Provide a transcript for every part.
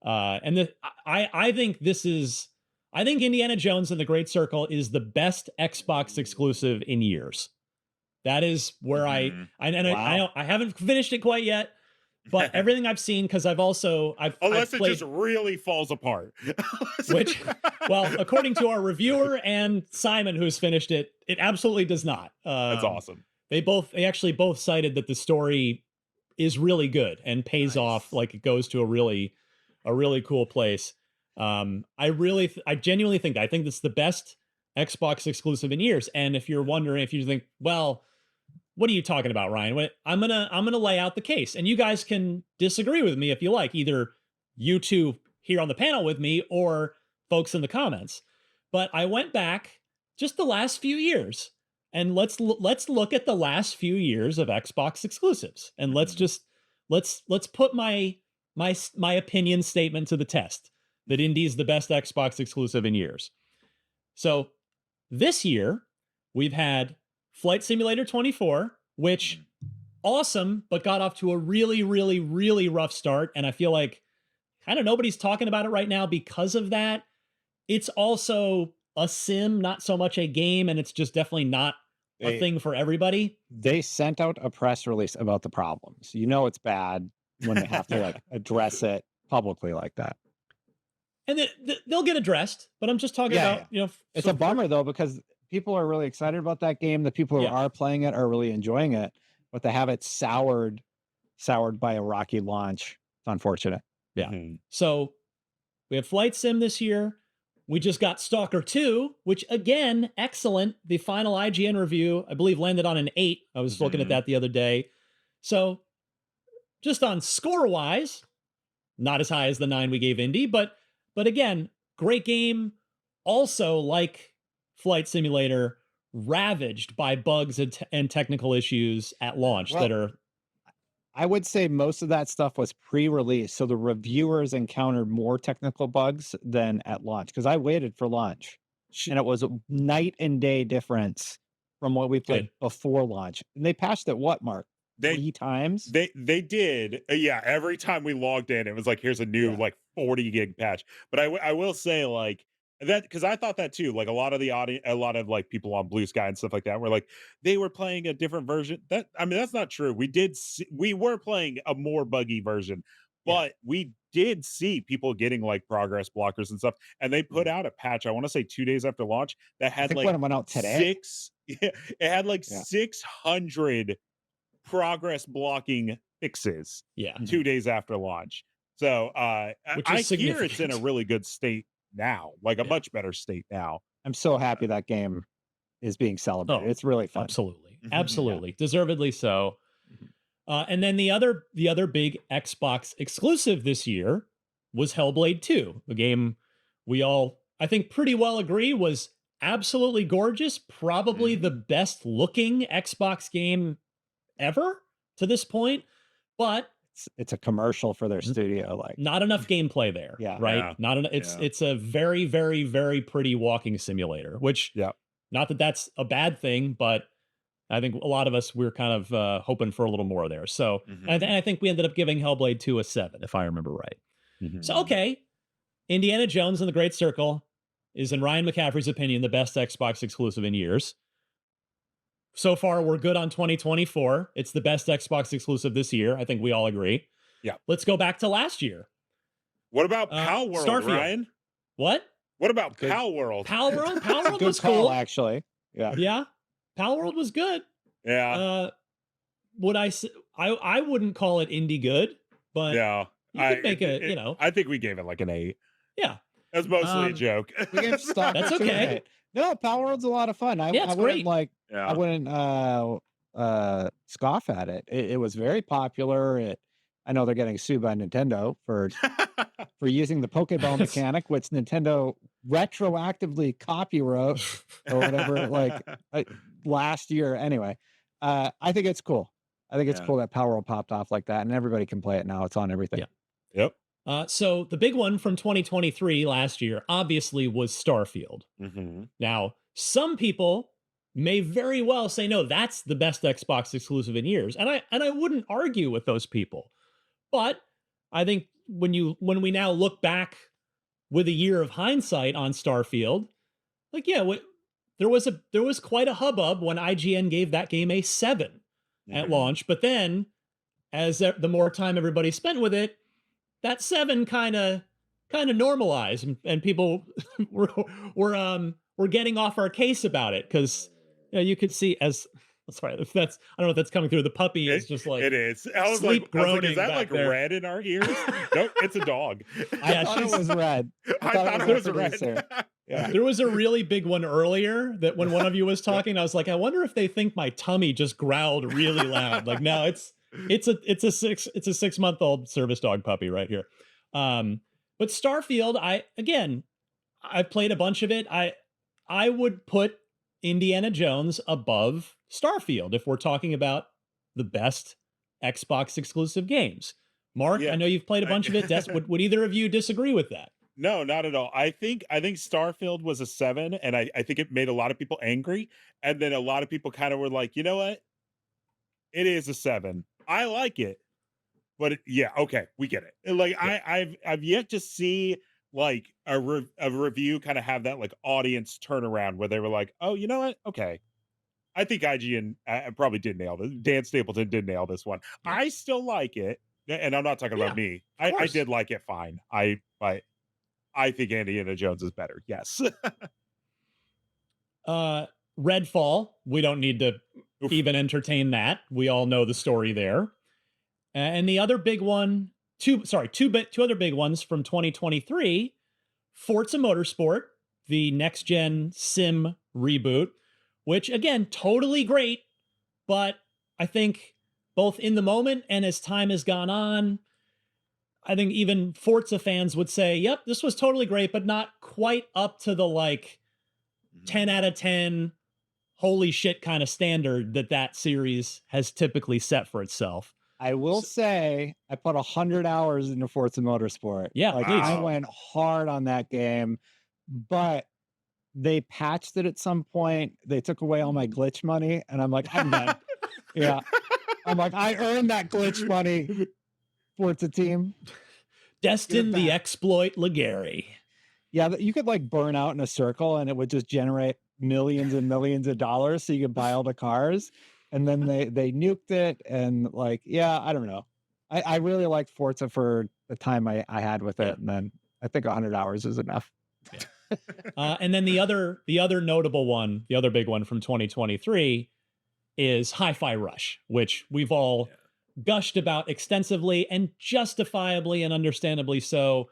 I think I think Indiana Jones and the Great Circle is the best Xbox exclusive in years. That is where Mhm. I haven't finished it quite yet, but everything I've seen, because I've Unless it just played, really falls apart. which, well, according to our reviewer and Simon, who's finished it, it absolutely does not. That's awesome. They actually both cited that the story is really good and pays off, Nice. like it goes to a really cool place. I genuinely think I think this is the best Xbox exclusive in years. And if you're wondering, if you think, well, what are you talking about, Ryan? I'm gonna lay out the case, and you guys can disagree with me if you like. Either you two here on the panel with me, or folks in the comments. But I went back just the last few years, and let's look at the last few years of Xbox exclusives, and Mhm. let's put my opinion statement to the test. That Indy's the best Xbox exclusive in years. So this year, we've had Flight Simulator 24, which Mhm. awesome, but got off to a really, really, really rough start. And I feel like kind of nobody's talking about it right now because of that. It's also a sim, not so much a game, and it's just definitely not a They thing for everybody. they sent out a press release about the problems. You know it's bad when they have to like address it publicly like that. And they'll get addressed, but I'm just talking Yeah, about, yeah. you know, It's a so for, bummer though because people are really excited about that game. The people who yeah. are playing it are really enjoying it, but they have it soured by a rocky launch. It's unfortunate. Yeah. Mhm. So we have Flight Sim this year. We just got Stalker 2, which again, excellent. The final IGN review, I believe, landed on an 8. I was looking at Mhm. that the other day. So just on score wise, not as high as the 9 we gave Indy, but again, great game. Also, like Flight Simulator, ravaged by bugs and technical issues at launch that Well, are, I would say most of that stuff was pre-release, so the reviewers encountered more technical bugs than at launch. Because I waited for launch, Sh and it was a night and day difference from what we played good. before launch. And they patched it what, Mark? They 3 times? they did. Yeah, every time we logged in, it was like, here's a new Yeah. like 40 gig patch. But I will say like that because I thought that too. Like a lot of the audience, a lot of like people on Blue Sky and stuff like that were like they were playing a different version. That I mean, that's not true. We were playing a more buggy version, Yeah. but we did see people getting like progress blockers and stuff. And they put Mhm. out a patch, I want to say 2 days after launch, that I had think like when it went out today. yeah, it had like Yeah. 600 progress blocking fixes Yeah. Mhm. 2 days after launch. So Which I is hear it's in a significant. really good state now, like a Yeah. much better state now. I'm so happy that game is being celebrated. Oh, It's really fun. absolutely. Mhm. Yeah. Absolutely. Deservedly so. Mhm. And then the other big Xbox exclusive this year was Hellblade 2, a game we all I think pretty well agree was absolutely gorgeous, probably the Mhm. best looking Xbox game ever to this point, but It's a commercial for their studio, like not enough gameplay there, yeah. right? Yeah. Not enough. Yeah. It's a very, very, very pretty walking simulator, which, Yeah. not that that's a bad thing, but I think a lot of us we're kind of hoping for a little more there. So Mhm. I think we ended up giving Hellblade 2 a 7, if I remember right. So Mhm. okay, Indiana Jones and the Great Circle is, in Ryan McCaffrey's opinion, the best Xbox exclusive in years. So far, we're good on 2024. It's the best Xbox exclusive this year. I think we all agree. Yeah. Let's go back to last year. What about Pal World, Starfield. Ryan? What? What about Good. Pal World? Pal World? Pal It's a World good was call, cool. actually. Yeah. Yeah. Pal World was good. Yeah. Uh, would I wouldn't call it indie good, but Yeah. you could make a, I think we gave it like an 8. yeah. That's mostly a Um, joke. We gave Stalker That's 2 an okay. 8. No, Power World's a lot of fun. Yeah, I it's wouldn't great. like I Yeah. wouldn't scoff at it. It was very popular. I know they're getting sued by Nintendo for using the Pokeball mechanic, which Nintendo retroactively copywrote or whatever, like last year. Anyway, I think it's cool. I think it's Yeah. cool that Power World popped off like that, and everybody can play it now. It's on everything. Yeah. Yep. So the big one from 2023 last year obviously was Starfield. Mhm. Now, some people may very well say no, that's the best Xbox exclusive in years. And I wouldn't argue with those people. But I think when we now look back with a year of hindsight on Starfield, like yeah, there was quite a hubbub when IGN gave that game a 7 at launch, but then as the more time everybody spent with it, that 7 kind of normalized, and people were getting off our case about it, because you could see as sorry if that's I don't know if that's coming through. The puppy is just like it is. I was sleep like, groaning is that back like there. red in our ears? Nope, it's a dog. I thought it was red. I thought it was a red. producer. Yeah. There was a really big one earlier that when one of you was talking, I was like, I wonder if they think my tummy just growled really loud. Like, no, it's a 6-month-old service dog puppy right here. But Starfield, I've played a bunch of it. I would put Indiana Jones above Starfield if we're talking about the best Xbox exclusive games. Mark, I know you've played a bunch of it. Would either of you disagree with that? No, not at all. I think Starfield was a 7, and I think it made a lot of people angry. And then a lot of people kind of were like, you know what? It is a 7. I like it. But okay, we get it. Like I've yet to see like a review kind of have that like audience turnaround where they were like, oh, you know what? Okay. I think IGN probably did nail this. Dan Stapleton did nail this one. Yeah. I still like it. And I'm not talking about me. I did like it fine. I think Indiana Jones is better. Yes. Redfall. We don't need to even entertain that. We all know the story there. And the other big one, two other big ones from 2023, Forza Motorsport, the next gen sim reboot, which again, totally great, but I think both in the moment and as time has gone on, I think even Forza fans would say, yep, this was totally great, but not quite up to the like 10 out of 10 holy shit kind of standard that series has typically set for itself. I will say I put 100 hours into Forza Motorsport. Yeah, like I went hard on that game, but they patched it at some point. They took away all my glitch money, and I'm like, I'm done. Yeah, I'm like, I earned that glitch money. Forza team, Destin the Exploit Ligari. Yeah, you could like burn out in a circle, and it would just generate millions and millions of dollars, so you could buy all the cars. And then they nuked it, and like, yeah, I don't know. I really liked Forza for the time I had with it, and then I think 100 hours is enough. Yeah. And then the other notable one, the other big one from 2023 is Hi-Fi Rush, which we've all gushed about extensively and justifiably and understandably so.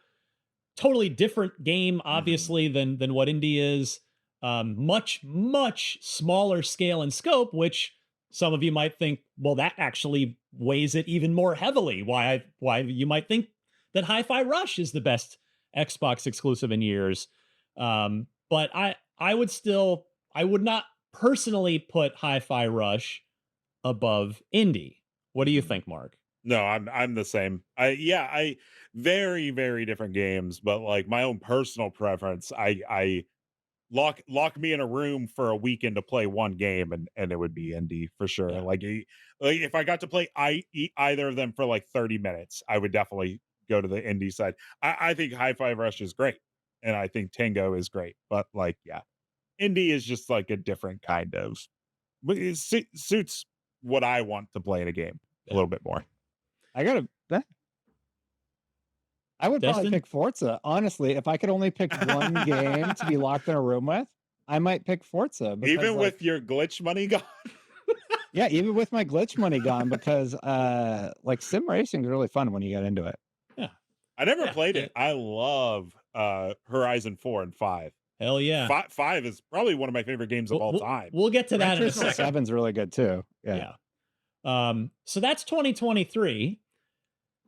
Totally different game, obviously, than what Indie is. Much smaller scale and scope, which some of you might think, well, that actually weighs it even more heavily. Why you might think that Hi-Fi Rush is the best Xbox exclusive in years. But I would not personally put Hi-Fi Rush above Indie. What do you think, Mark? No, I'm the same. I very, very different games, but like my own personal preference, I lock me in a room for a weekend to play one game, and it would be Indie for sure. Yeah. Like if I got to play either of them for like 30 minutes, I would definitely go to the Indie side. I think Hi-Fi Rush is great, and I think Tango is great, but like, yeah, Indie is just like a different kind of, it suits what I want to play in a game a little bit more. I would probably pick Forza. Honestly, if I could only pick one game to be locked in a room with, I might pick Forza. Because, even with your glitch money gone? Yeah, even with my glitch money gone, because like sim racing is really fun when you get into it. Yeah. I never played it. I love Horizon 4 and 5. Hell yeah. 5 is probably one of my favorite games of all time. We'll get to that in a second. 7's really good too. Yeah. So that's 2023.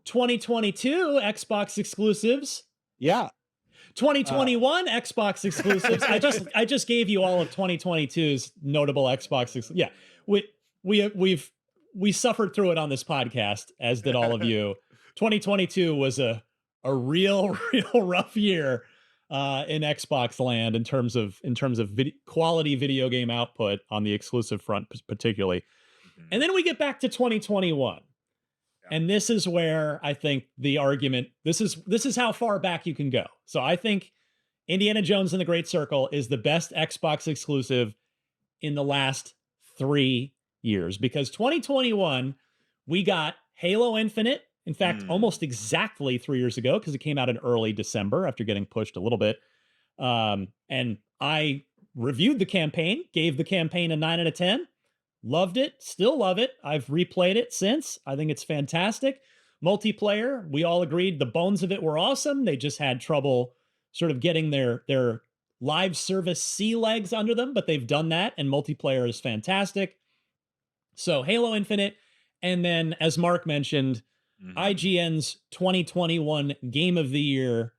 2022 Xbox exclusives. Yeah. 2021 Xbox exclusives. I just gave you all of 2022's notable Xbox. Yeah. We suffered through it on this podcast, as did all of you. 2022 was a real rough year in Xbox land in terms of quality video game output on the exclusive front, particularly. And then we get back to 2021. And this is where I think the argument, this is how far back you can go. So I think Indiana Jones and the Great Circle is the best Xbox exclusive in the last 3 years, because 2021 we got Halo Infinite. In fact, almost exactly 3 years ago, because it came out in early December after getting pushed a little bit. And I reviewed the campaign, gave the campaign a 9 out of 10. Loved it, still love it. I've replayed it since. I think it's fantastic. Multiplayer, we all agreed the bones of it were awesome. They just had trouble sort of getting their live service sea legs under them, but they've done that, and multiplayer is fantastic. So Halo Infinite, and then as Mark mentioned, IGN's 2021 Game of the Year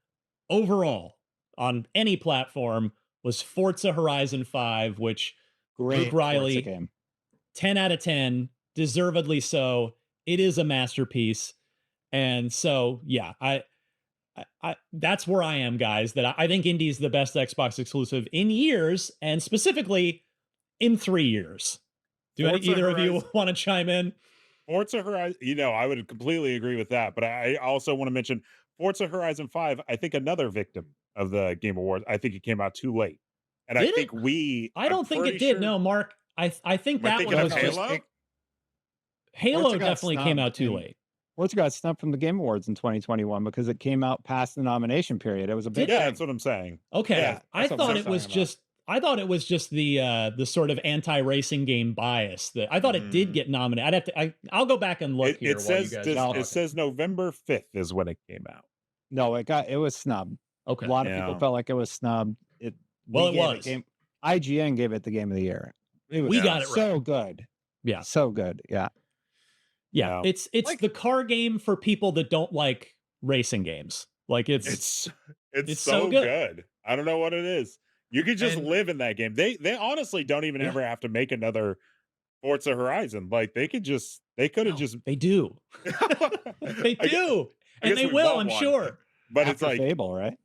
overall on any platform was Forza Horizon 5, which Great Luke Riley, Forza game. 10 out of 10, deservedly so. It is a masterpiece. And so, yeah, I that's where I am, guys, that I think Indie is the best Xbox exclusive in years, and specifically in 3 years. Do Forza either of you Horizon- want to chime in? Forza Horizon, I would completely agree with that. But I also want to mention Forza Horizon 5, I think another victim of the Game Awards. I think it came out too late. And Did I it? think I don't think it did. No, Mark. I think Am I that thinking one of was just Halo? Halo Forza got definitely came snubbed out too in- late. Forza got snubbed from the Game Awards in 2021 because it came out past the nomination period. It was a big Did Yeah, thing. that's what I'm saying. Okay. Yeah, I that's what thought I'm it was talking about. just the sort of anti-racing game bias that I thought it did get nominated. I'll go back and look here It while says you guys this- talk. it says November 5th is when it came out. No, it was snubbed. Okay. A lot of Yeah. people felt like it was snubbed. Well, We it gave was. IGN gave it the Game of the Year. It was We got it right. so good. Yeah. So good. Yeah. Yeah, Yeah. it's Like- the car game for people that don't like racing games. Like It's it's so so good. good. I don't know what it is. You could just And- live in that game. They honestly don't even Yeah. ever have to make another Forza Horizon. Like they could have No, just they do. They I guess- do. I And guess they we will, want I'm one. sure. But it's After like Fable, right?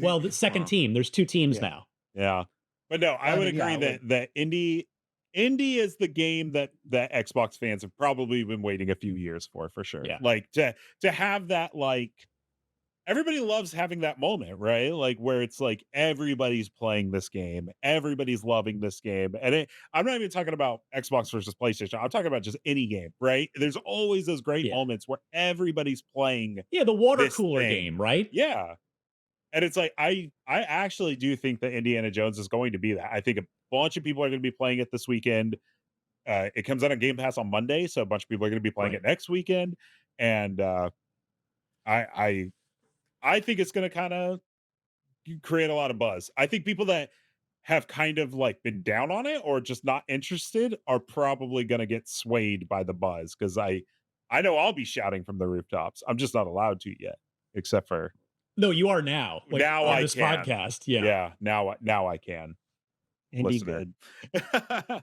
Well, the second team, there's 2 teams Yeah. now. Yeah. But no, I I would mean, yeah, agree that Indie is the game that Xbox fans have probably been waiting a few years for sure. Yeah. Like to have that, like everybody loves having that moment, right? Like where it's like everybody's playing this game, everybody's loving this game. And I'm not even talking about Xbox versus PlayStation. I'm talking about just any game, right? There's always those great Yeah. moments where everybody's playing. Yeah, the water This cooler thing. game, right? Yeah. And it's like I actually do think that Indiana Jones is going to be that. I think a bunch of people are going to be playing it this weekend. It comes out on Game Pass on Monday, so a bunch of people are going to be playing Right. it next weekend. And I think it's going to kind of create a lot of buzz. I think people that have kind of like been down on it or just not interested are probably going to get swayed by the buzz, because I know I'll be shouting from the rooftops. I'm just not allowed to yet, except for No, you are now. Like, Now on I this can. podcast. Yeah. yeah. Now I can. Indie Listener. good.